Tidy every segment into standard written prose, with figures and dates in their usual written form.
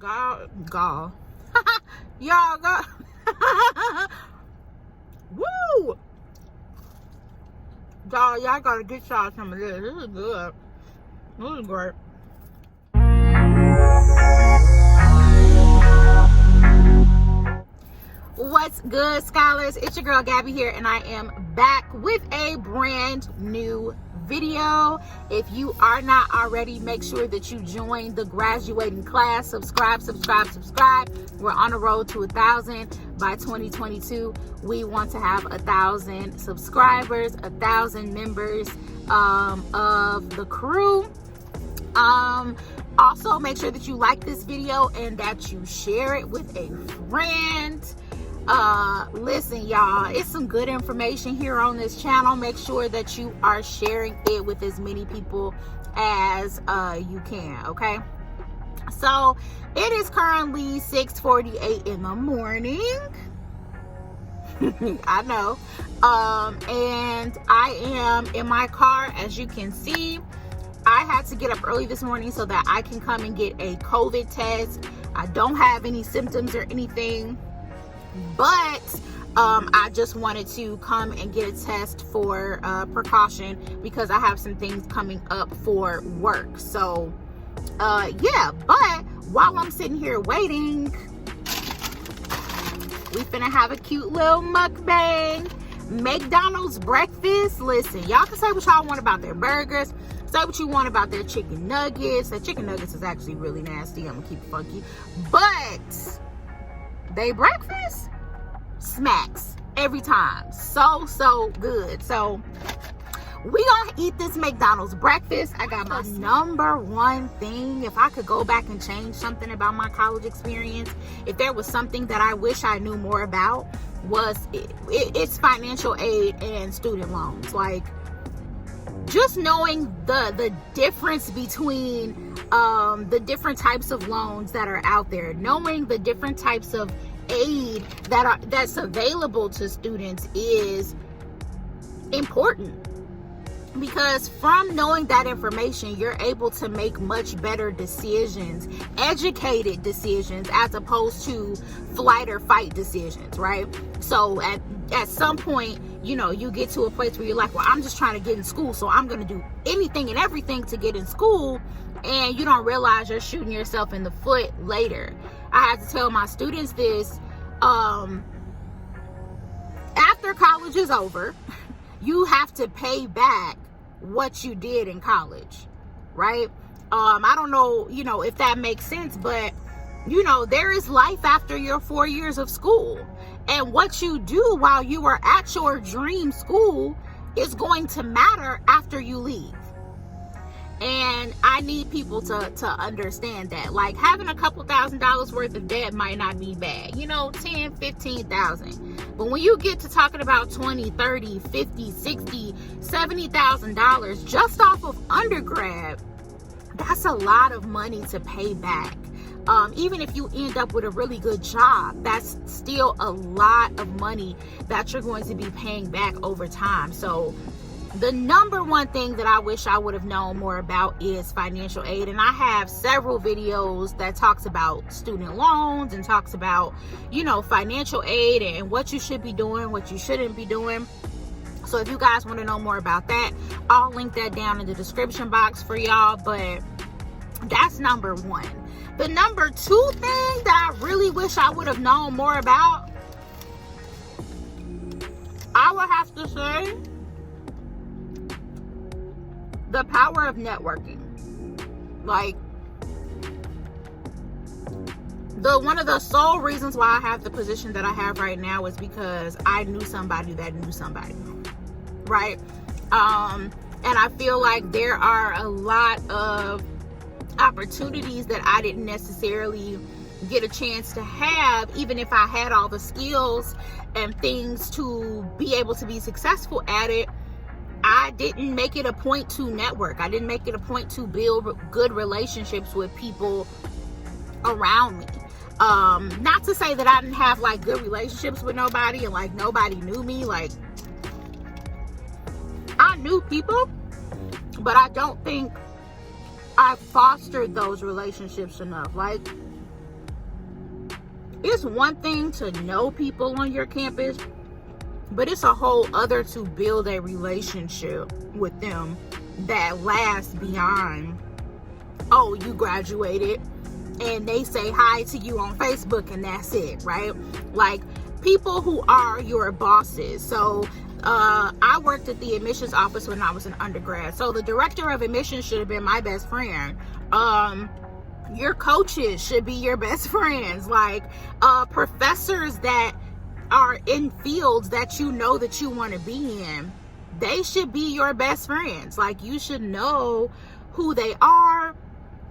Gall. Y'all go. Woo! Y'all gotta get y'all some of this. This is good. This is great. What's good, scholars? It's your girl Gabby here, and I am back with a brand new video. If you are not already, make sure that you join the graduating class. Subscribe. We're on the road to 1,000 by 2022. We want to have 1,000 subscribers, 1,000 members of the crew. Also make sure that you like this video and that you share it with a friend. Listen, y'all, it's some good information here on this channel. Make sure that you are sharing it with as many people as you can. Okay, so it is currently 6:48 in the morning. I know. And I am in my car. As you can see, I had to get up early this morning so that I can come and get a COVID test. I don't have any symptoms or anything, but I just wanted to come and get a test for precaution because I have some things coming up for work. So yeah, but while I'm sitting here waiting, we finna have a cute little mukbang. McDonald's breakfast. Listen, y'all can say what y'all want about their burgers. Say what you want about their chicken nuggets. Their chicken nuggets is actually really nasty. I'm gonna keep it funky. But they breakfast smacks every time. So good. So we gonna eat this McDonald's breakfast. I got my number one thing. If I could go back and change something about my college experience, if there was something that I wish I knew more about, was it's financial aid and student loans. Like, just knowing the difference between the different types of loans that are out there, knowing the different types of aid that's available to students is important. Because from knowing that information, you're able to make much better decisions, educated decisions, as opposed to flight or fight decisions, right? So at some point, you know, you get to a place where you're like, well, I'm just trying to get in school, so I'm going to do anything and everything to get in school, and you don't realize you're shooting yourself in the foot later. I had to tell my students this, after college is over, you have to pay back what you did in college, right? I don't know, you know, if that makes sense, but you know, there is life after your 4 years of school, and what you do while you are at your dream school is going to matter after you leave. And I need people to understand that. Like, having a couple $1,000s worth of debt might not be bad, you know, 10, 15,000. But when you get to talking about 20, 30, 50, 60, $70,000 just off of undergrad, that's a lot of money to pay back. Even if you end up with a really good job, that's still a lot of money that you're going to be paying back over time. So the number one thing that I wish I would have known more about is financial aid. And I have several videos that talks about student loans and talks about, you know, financial aid and what you should be doing, what you shouldn't be doing. So if you guys want to know more about that, I'll link that down in the description box for y'all. But that's number one. The number two thing that I really wish I would have known more about, I would have to say, the power of networking. Like, one of the sole reasons why I have the position that I have right now is because I knew somebody that knew somebody, right? And I feel like there are a lot of opportunities that I didn't necessarily get a chance to have, even if I had all the skills and things to be able to be successful at it. I didn't make it a point to network. I didn't make it a point to build good relationships with people around me. Not to say that I didn't have like good relationships with nobody and like nobody knew me. Like, I knew people, but I don't think I fostered those relationships enough. Like, it's one thing to know people on your campus, but it's a whole other to build a relationship with them that lasts beyond, oh, you graduated and they say hi to you on Facebook and that's it, right? Like, people who are your bosses. So I worked at the admissions office when I was an undergrad. So the director of admissions should have been my best friend. Your coaches should be your best friends. Like, professors that are in fields that you know that you want to be in, they should be your best friends. Like, you should know who they are.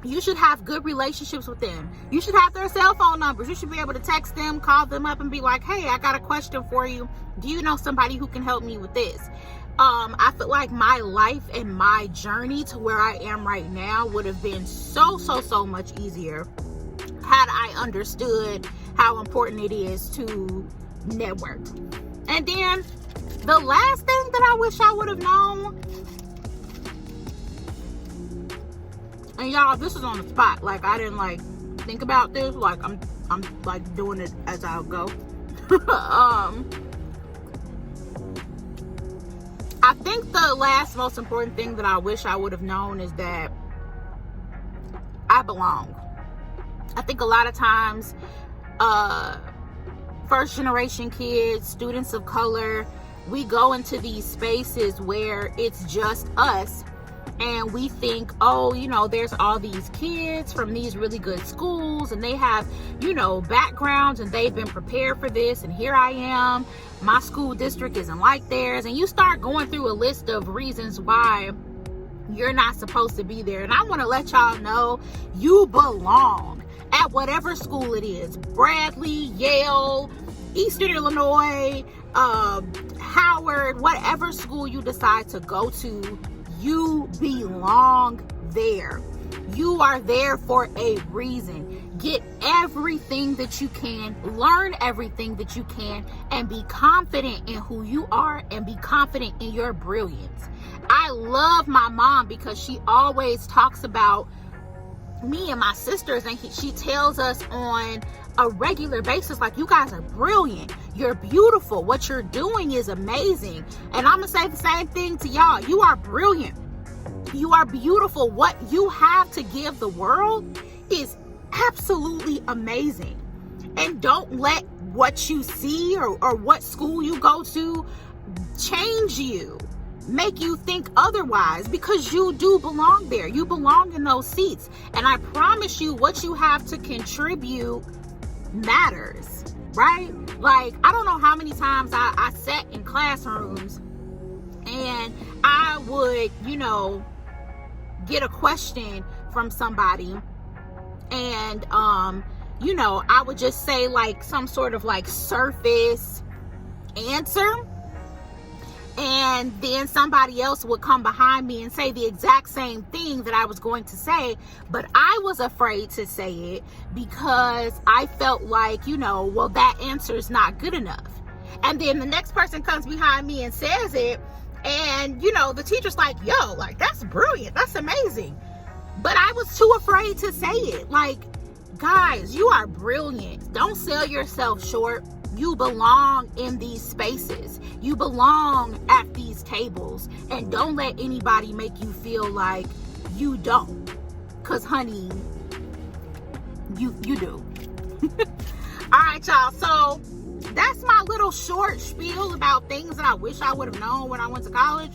You should have good relationships with them. You should have their cell phone numbers. You should be able to text them, call them up and be like, hey, I got a question for you. Do you know somebody who can help me with this? I feel like my life and my journey to where I am right now would have been so much easier had I understood how important it is to network. And then the last thing that I wish I would have known, and y'all, this is on the spot. Like, I didn't like think about this. Like, I'm like doing it as I go. I think the last most important thing that I wish I would have known is that I belong. I think a lot of times, first generation kids, students of color, we go into these spaces where it's just us. And we think, oh, you know, there's all these kids from these really good schools and they have, you know, backgrounds and they've been prepared for this. And here I am, my school district isn't like theirs. And you start going through a list of reasons why you're not supposed to be there. And I want to let y'all know you belong at whatever school it is. Bradley, Yale, Eastern Illinois, Howard, whatever school you decide to go to, you belong there. You are there for a reason. Get everything that you can, learn everything that you can, and be confident in who you are and be confident in your brilliance. I love my mom because she always talks about me and my sisters, and she tells us on a regular basis, like, you guys are brilliant, you're beautiful, what you're doing is amazing. And I'm gonna say the same thing to y'all. You are brilliant, you are beautiful. What you have to give the world is absolutely amazing. And don't let what you see or what school you go to change you, make you think otherwise, because you do belong there. You belong in those seats. And I promise you, what you have to contribute matters, right? Like, I don't know how many times I sat in classrooms and I would, you know, get a question from somebody and you know, I would just say like some sort of like surface answer, and then somebody else would come behind me and say the exact same thing that I was going to say, but I was afraid to say it because I felt like, you know, well, that answer is not good enough. And then the next person comes behind me and says it, and, you know, the teacher's like, yo, like, that's brilliant, that's amazing. But I was too afraid to say it. Like, guys, you are brilliant. Don't sell yourself short. You belong in these spaces. You belong at these tables. And don't let anybody make you feel like you don't. Because, honey, you do. All right, y'all. So that's my little short spiel about things that I wish I would have known when I went to college.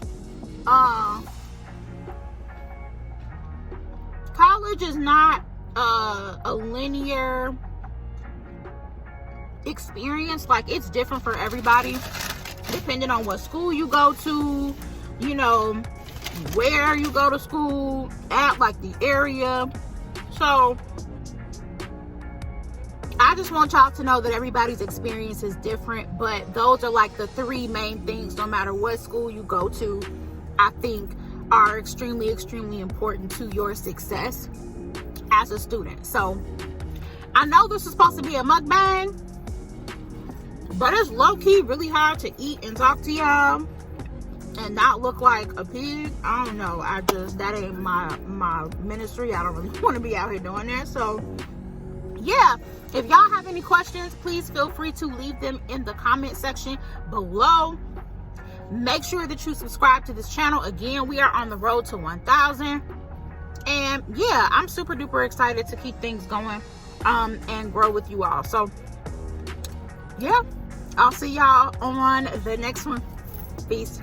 College is not a linear experience. Like, it's different for everybody depending on what school you go to, you know, where you go to school at, like the area. So I just want y'all to know that everybody's experience is different, but those are like the three main things, no matter what school you go to, I think are extremely important to your success as a student. So I know this is supposed to be a mukbang, but it's low-key really hard to eat and talk to y'all and not look like a pig. I don't know, that ain't my ministry. I don't really want to be out here doing that. So yeah, if y'all have any any questions, please feel free to leave them in the comment section below. Make sure that you subscribe to this channel. Again, we are on the road to 1,000. And yeah, I'm super duper excited to keep things going and grow with you all. So yeah, I'll see y'all on the next one. Peace.